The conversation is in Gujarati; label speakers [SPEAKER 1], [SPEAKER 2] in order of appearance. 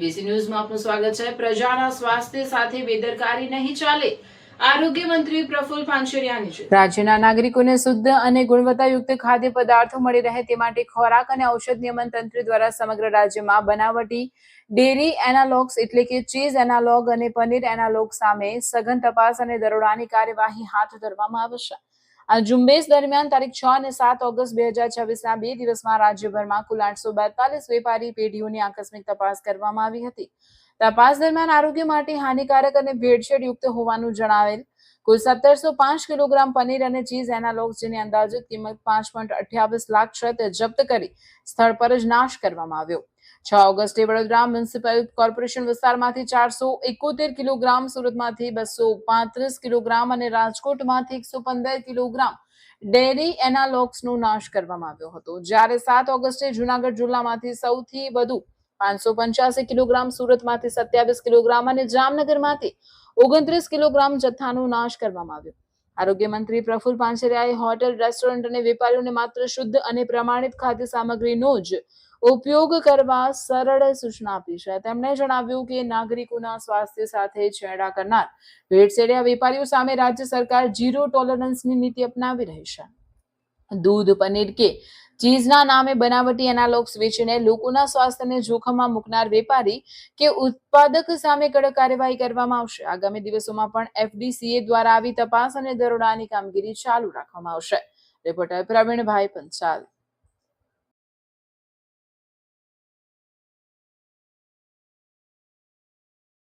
[SPEAKER 1] એબીસી ન્યૂઝમાં આપનું સ્વાગત છે। પ્રજાના સ્વાસ્થ્ય સાથે બેદરકારી નહીં ચાલે, આરોગ્ય મંત્રી પ્રફુલ્લ પાનસરિયાની રાજ્યના નાગરિકોને શુદ્ધ અને ગુણવત્તાયુક્ત ખાદ્ય પદાર્થો મળી રહે તે માટે ખોરાક અને ઔષધ નિયમન તંત્ર દ્વારા સમગ્ર રાજ્યમાં બનાવટી ડેરી એનાલોગ્સ એટલે કે ચીઝ એનાલોગ અને પનીર એનાલોગ સામે સઘન તપાસ અને દરોડાની કાર્યવાહી હાથ ધરવામાં આવશે। આ ઝુંબેશ દરમિયાન તારીખ 6 અને 7 ઓગસ્ટ 2026ના 2 દિવસમાં રાજ્યભરમાં કુલ 842 વેપારી પેઢીઓની આકસ્મિક તપાસ કરવામાં આવી હતી। તપાસ દરમિયાન આરોગ્ય માટે હાનિકારક અને ભેળસેળ યુક્ત હોવાનું જણાવેલ કુલ 1705 કિલોગ્રામ પનીર અને ચીઝ એનાલોગ્સ જેની અંદાજિત કિંમત 5.28 લાખ છે તે જપ્ત કરી સ્થળ પર જ નાશ કરવામાં આવ્યો। 6 ઓગસ્ટે વડોદરા મ્યુનિસિપલ કોર્પોરેશન વિસ્તારમાંથી 471 કિલોગ્રામ, સુરતમાંથી 235 કિલોગ્રામ અને રાજકોટમાંથી 115 કિલોગ્રામ ડેરી એનાલોગ્સનો નાશ કરવામાં આવ્યો હતો। જ્યારે 7 ઓગસ્ટે જૂનાગઢ જિલ્લામાંથી સૌથી વધુ 585 કિલોગ્રામ, સુરતમાંથી 27 કિલોગ્રામ અને જામનગરમાંથી 29 કિલોગ્રામ જથ્થાનો નાશ કરવામાં આવ્યો। આરોગ્ય મંત્રી પ્રફુલ્લ પાનસરિયાએ હોટેલ, રેસ્ટોરન્ટ અને વેપારીઓને માત્ર શુદ્ધ અને પ્રમાણિત ખાદ્ય સામગ્રીનો જ ઉપયોગ કરવા સરળ સૂચના આપી છે। તેમણે જણાવ્યું કે નાગરિકોના સ્વાસ્થ્ય સાથે છેડા કરનાર ભેળસેળિયા વેપારીઓ સામે રાજ્ય સરકાર ઝીરો ટોલરન્સની નીતિ અપનાવી રહી છે। દૂધ, પનીર કે ચીઝના નામે બનાવટી એનાલોગ્સ વેચીને લોકોના સ્વાસ્થ્યને જોખમમાં મૂકનાર વેપારી કે ઉત્પાદક સામે કડક કાર્યવાહી કરવામાં આવશે। આગામી દિવસોમાં પણ એફડીસીએ દ્વારા આવી તપાસ અને દરોડાની કામગીરી ચાલુ રાખવામાં આવશે। રિપોર્ટર પ્રવીણભાઈ પંચાલ।